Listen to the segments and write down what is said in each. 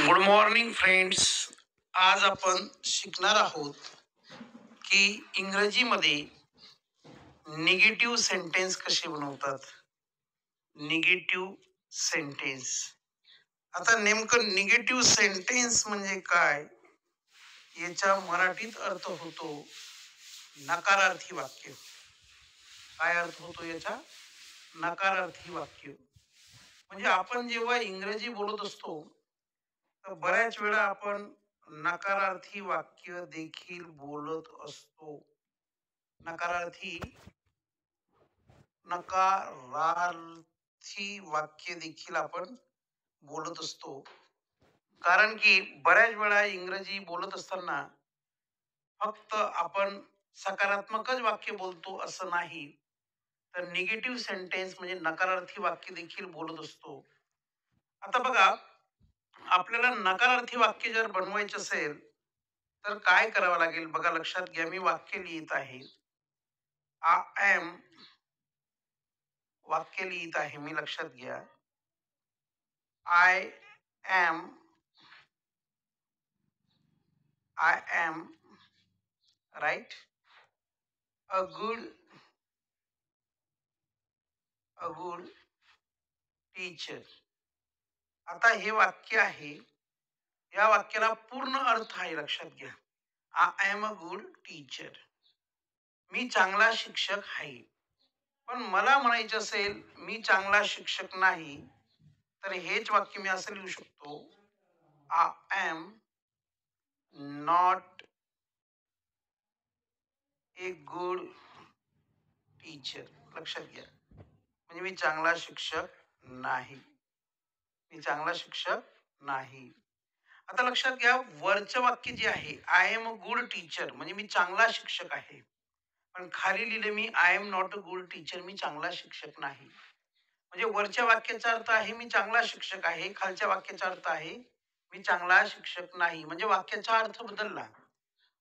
Good morning friends. आज आपण शिकणार आहोत की इंग्रजीमध्ये निगेटिव्ह सेंटेन्स कसे बनवतात. Negative sentence. आता नेमकं निगेटिव्ह सेंटेन्स म्हणजे काय, याचा मराठीत अर्थ होतो नकारार्थी वाक्य. काय अर्थ होतो याचा? नकारार्थी वाक्य. म्हणजे आपण जेव्हा इंग्रजी बोलत असतो तर बऱ्याच वेळा आपण नकारार्थी वाक्य देखील बोलत असतो. नकारार्थी वाक्य देखील आपण बोलत असतो. कारण की बऱ्याच वेळा इंग्रजी बोलत असताना फक्त आपण सकारात्मकच वाक्य बोलतो असं नाही, तर निगेटिव्ह सेंटेन्स म्हणजे नकारार्थी वाक्य देखील बोलत असतो. आता बघा, आपल्याला नकारार्थी वाक्य जर बनवायचे असेल तर काय करावं लागेल बघा, लक्षात घ्या. मी वाक्य लिहित आहे. आय एम वाक्य लिहित आहे मी, लक्षात घ्या. I am right a good teacher. आता हे वाक्य आहे, या वाक्याला पूर्ण अर्थ आहे, लक्षात घ्या. I am a good teacher, मी चांगला शिक्षक आहे. पण मला म्हणायचे असेल मी चांगला शिक्षक नाही, तर हेच वाक्य मी असं लिहू शकतो. I am not a good teacher. लक्षात घ्या, म्हणजे मी चांगला शिक्षक नाही. मी चांगला शिक्षक नाही. आता लक्षात घ्या, वरचं वाक्य जे आहे I am a good teacher म्हणजे मी चांगला शिक्षक आहे, पण खाली लिहिले मी I am not a good teacher, मी चांगला शिक्षक नाही. म्हणजे वरच्या वाक्याचा अर्थ आहे मी चांगला शिक्षक आहे, खालच्या वाक्याचा अर्थ आहे मी चांगला शिक्षक नाही. म्हणजे वाक्याचा अर्थ बदलला.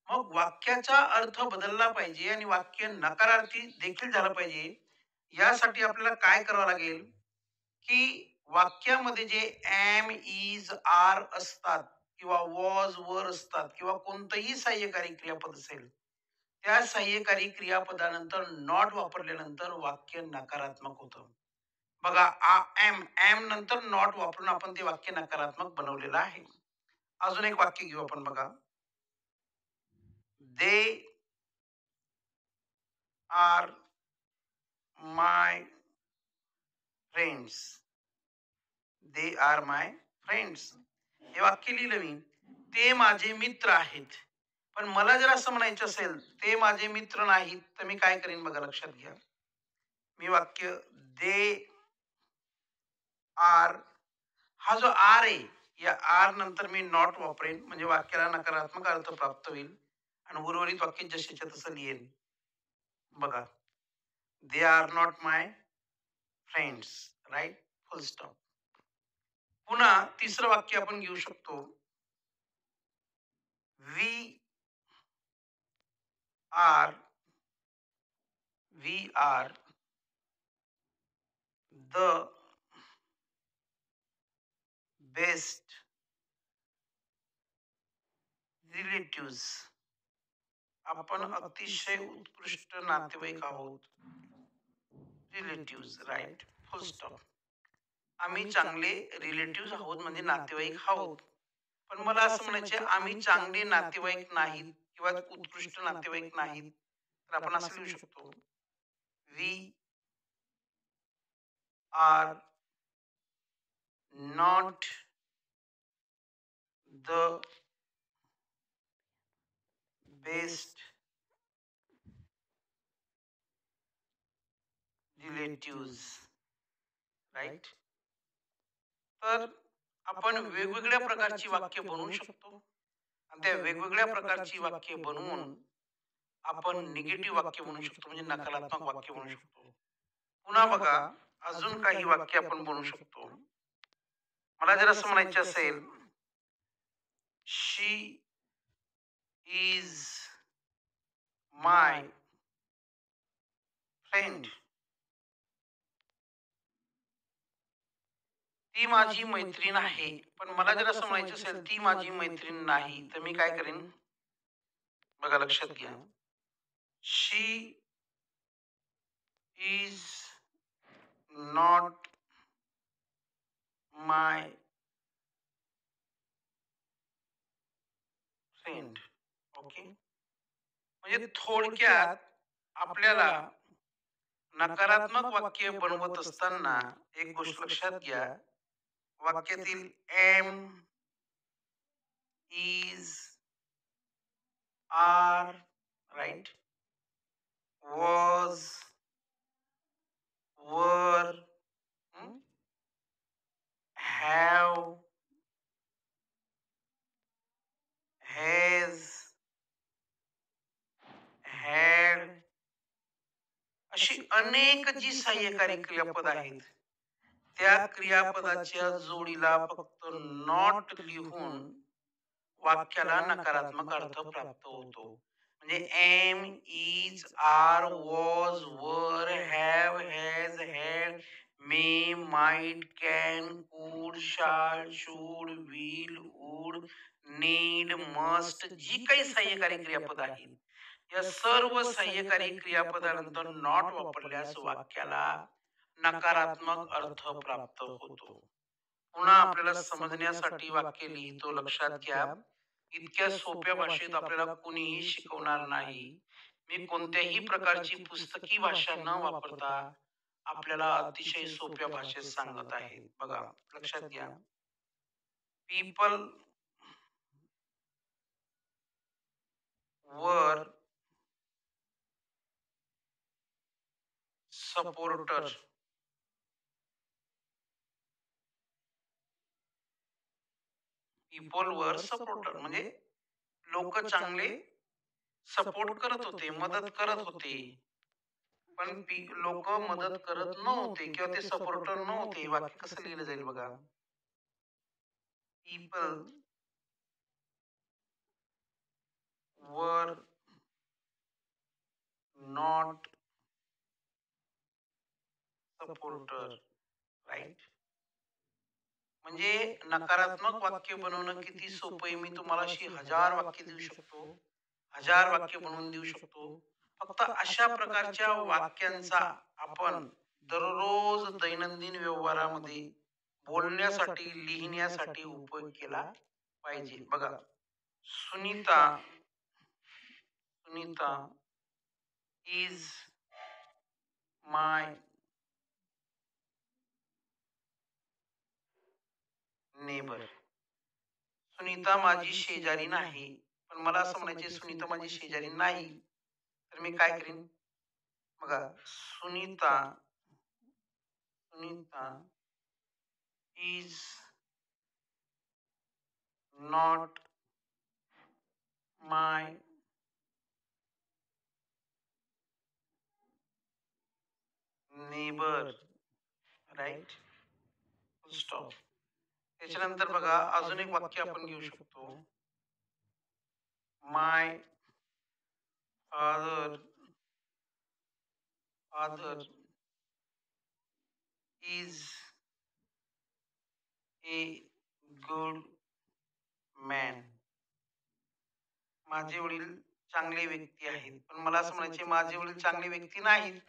मग वाक्याचा अर्थ बदलला पाहिजे आणि वाक्य नकारार्थी देखील झालं पाहिजे. यासाठी आपल्याला काय करावं लागेल की वाक्यामध्ये जे एम, इज, आर असतात किंवा वॉज, वर असतात किंवा कोणतंही सहाय्यकारी क्रियापद असेल, त्या सहाय्यकारी क्रियापदानंतर नॉट वापरल्यानंतर वाक्य नकारात्मक होतं. बघा, एम नंतर नॉट वापरून आपण ते वाक्य नकारात्मक बनवलेलं आहे. अजून एक वाक्य घेऊ आपण. बघा, they R my friends. They are my friends हे वाक्य लिहिलं मी. ते माझे मित्र आहेत. पण मला जर असं म्हणायचं असेल ते माझे मित्र नाहीत, तर मी काय करीन बघा, लक्षात घ्या. मी वाक्य दे आर, हा जो आर आहे या आर नंतर मी नॉट वापरेन, म्हणजे वाक्याला नकारात्मक अर्थ प्राप्त होईल आणि उर्वरित वाक्य जसेच्या तसं लिहेन. बघा, they are not my friends, right, full stop. पुन्हा तिसरं वाक्य आपण घेऊ शकतो. We are the best relatives. आपण अतिशय उत्कृष्ट नातेवाईक आहोत. Relatives, right, full stop. आम्ही चांगले रिलेटिव्स आहोत म्हणजे नातेवाईक आहोत. पण मला असं म्हणायचे आम्ही चांगले नातेवाईक नाहीत किंवा उत्कृष्ट नातेवाईक नाहीत, तर आपण असं लिहू शकतो. We are not the best relatives, right. तर आपण वेगवेगळ्या प्रकारची वाक्य बनवू शकतो आणि त्या वेगवेगळ्या प्रकारची वाक्य बनवून आपण निगेटिव्ह वाक्य बनवू शकतो, म्हणजे नकारात्मक वाक्य बनवू शकतो. पुन्हा बघा, अजून काही वाक्य आपण बनवू शकतो. मला जर असं म्हणायचे असेल, शी इज माय फ्रेंड. ती माझी मैत्रीण आहे. पण मला जर असं म्हणायचं असेल ती माझी मैत्रीण नाही, तर मी काय करेन? बघा लक्षात घ्या. She is not my friend. Okay. म्हणजे थोडक्यात आपल्याला नकारात्मक वाक्य बनवत असताना एक गोष्ट लक्षात घ्या. वाक्यातील am, is, are, right, was, were, have, has, had, अशी अनेक जी सहाय्यकारी क्रियापद आहेत, त्या क्रियापदाच्या जोडीला फक्त नॉट लिहून वाक्याला नकारात्मक अर्थ प्राप्त होतो. म्हणजे am, is, are, was, were, have, has, had, may, might, can, could, shall, should, will, would, need, must, जी काही सहाय्यकारी क्रियापद आहेत, या सर्व सहाय्यकारी क्रियापदानंतर नॉट वापरल्यास वाक्याला नकारात्मक अर्थ प्राप्त होतो. पुन्हा आपल्याला समजण्यासाठी वाक्य लिहितो, लक्षात घ्या. इतक्या सोप्या भाषेत आपल्याला कोणीही शिकवणार नाही. मी कोणत्याही प्रकारची पुस्तकी भाषा न वापरता आपल्याला अतिशय सोप्या भाषेत सांगत आहे. बघा लक्षात घ्या. People were supporter. People were supporter म्हणजे लोक चांगले सपोर्ट करत होते, मदत करत होते. पण लोक मदत करत नव्हते किंवा ते सपोर्टर नव्हते. वाक्य कसं लिहिलं जाईल बघा. People were not supporter, right. म्हणजे नकारात्मक वाक्य बनवणं किती सोपं आहे. मी तुम्हाला अशी 1000 वाक्य देऊ शकतो, 1000 वाक्य बनवून देऊ शकतो. फक्त अशा प्रकारच्या वाक्यांचा आपण दररोज दैनंदिन व्यवहारामध्ये बोलण्यासाठी, लिहिण्यासाठी उपयोग केला पाहिजे. बघा, Sunita Sunita is my neighbour. Sunita माझी शेजारी नाही. पण मला असं म्हणायचे सुनीता माझी शेजारी नाही, तर मी काय करीन? बघा, Sunita Sunita is not my neighbour, right. Stop. त्याच्यानंतर बघा अजून एक वाक्य आपण घेऊ शकतो. My father father is a good man. माझे वडील चांगले व्यक्ती आहेत. पण मला असं म्हणायचे माझे वडील चांगले व्यक्ती नाहीत.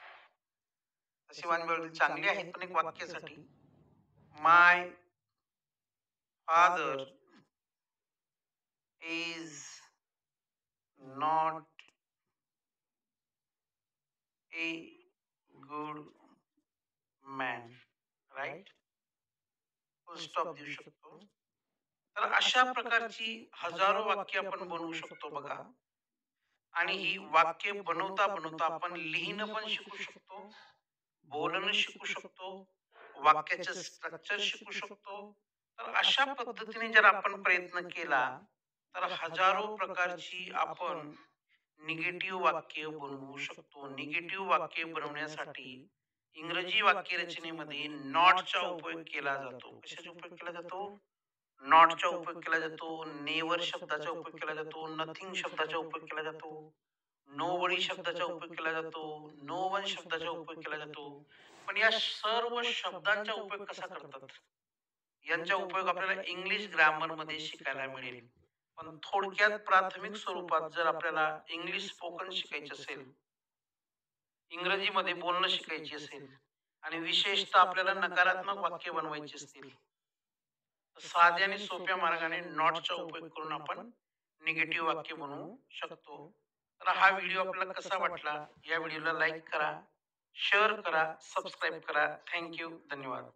तसे माझे वडील चांगले आहेत, पण एक वाक्यासाठी my father is not a good man, right. Full stop देऊ शकतो. तर अशा प्रकारची हजारो वाक्य आपण बनवू शकतो बघा. आणि ही वाक्य बनवता बनवता आपण लिहिणं पण शिकू शकतो, बोलणं शिकू शकतो, वाक्याचं स्ट्रक्चर शिकू शकतो. तर अशा पद्धतीने जर आपण प्रयत्न केला तर हजारो प्रकारची आपण निगेटिव्ह वाक्य बनवू शकतो. निगेटिव्ह वाक्य बनवण्यासाठी इंग्रजी वाक्यरचनेमध्ये नॉटचा उपयोग केला जातो. कशाचा उपयोग केला जातो? नॉटचा उपयोग केला जातो. नेवर शब्दाचा उपयोग केला जातो. नथिंग शब्दाचा उपयोग केला जातो. नोबडी शब्दाचा उपयोग केला जातो. नो वन शब्दाचा उपयोग केला जातो. पण या सर्व शब्दांचा उपयोग कसा करतात? यांचा उपयोग आपल्याला इंग्लिश ग्रामर मध्ये शिकायला मिळेल. पण थोडक्यात प्राथमिक स्वरूपात जर आपल्याला इंग्लिश स्पोकन शिकायचे असेल, इंग्रजीमध्ये बोलणं शिकायचे असेल आणि विशेषतः आपल्याला नकारात्मक वाक्य बनवायची असतील, तर साध्या आणि सोप्या मार्गाने नॉटचा उपयोग करून आपण निगेटिव्ह वाक्य बनवू शकतो. तर हा व्हिडिओ आपल्याला कसा वाटला? या व्हिडिओला लाईक करा, शेअर करा, सबस्क्राईब करा. Thank you. धन्यवाद.